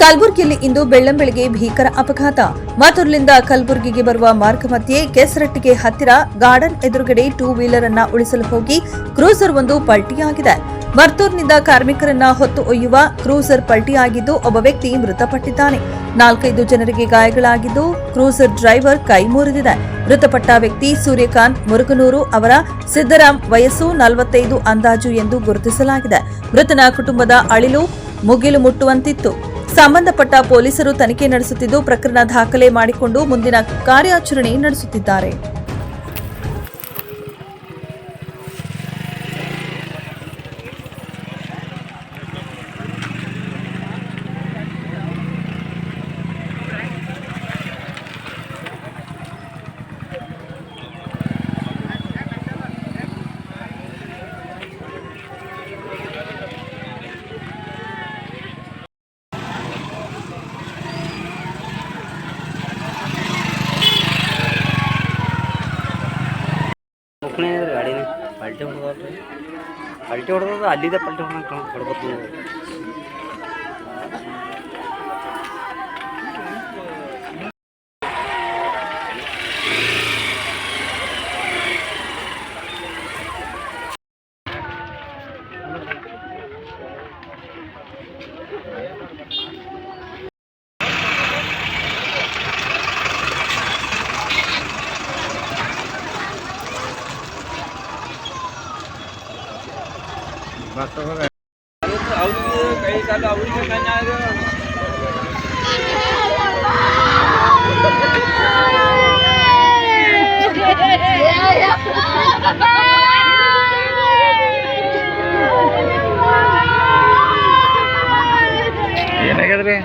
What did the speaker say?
ಕಲಬುರಗಿಯಲ್ಲಿ ಇಂದು ಬೆಳ್ಳಂಬೆಳಗ್ಗೆ ಭೀಕರ ಅಪಘಾತ. ಮತ್ತೂರಿನಿಂದ ಕಲಬುರಗಿಗೆ ಬರುವ ಮಾರ್ಗ ಮಧ್ಯೆ ಕೆಸರಟ್ಟಿಗೆ ಹತ್ತಿರ ಗಾರ್ಡನ್ ಎದುರುಗಡೆ ಟೂ ವೀಲರ್ ಅನ್ನ ಉಳಿಸಲು ಹೋಗಿ ಕ್ರೂಸರ್ ಒಂದು ಪಲ್ಟಿಯಾಗಿದೆ. ಮರ್ತೂರಿನಿಂದ ಕಾರ್ಮಿಕರನ್ನ ಹೊತ್ತು ಒಯ್ಯುವ ಕ್ರೂಸರ್ ಪಲ್ಟಿಯಾಗಿದ್ದು ಒಬ್ಬ ವ್ಯಕ್ತಿ ಮೃತಪಟ್ಟಿದ್ದಾನೆ. 4-5 ಜನರಿಗೆ ಗಾಯಗಳಾಗಿದ್ದು ಕ್ರೂಸರ್ ಡ್ರೈವರ್ ಕೈ ಮುರಿದಿದೆ. ಮೃತಪಟ್ಟ ವ್ಯಕ್ತಿ ಸೂರ್ಯಕಾಂತ್ ಮುರುಗನೂರು ಅವರ ಸಿದ್ದರಾಮ್, ವಯಸ್ಸು 45 ಅಂದಾಜು ಎಂದು ಗುರುತಿಸಲಾಗಿದೆ. ಮೃತನ ಕುಟುಂಬದ ಅಳಿಲು ಮುಗಿಲು ಮುಟ್ಟುವಂತಿತ್ತು. ಸಂಬಂಧಪಟ್ಟ ಪೊಲೀಸರು ತನಿಖೆ ನಡೆಸುತ್ತಿದ್ದು ಪ್ರಕರಣ ದಾಖಲೆ ಮಾಡಿಕೊಂಡು ಮುಂದಿನ ಕಾರ್ಯಾಚರಣೆ ನಡೆಸುತ್ತಿದ್ದಾರೆ. ಗಾಡಿನ ಪಲ್ಟಿ ಹೊಡೆದ ಅಲ್ಲಿದೆ ಪಲ್ಟಿ ಹೊಡ್ಬೋದು. कई साल ಏನಾಗ್ಯದ್ರಿ?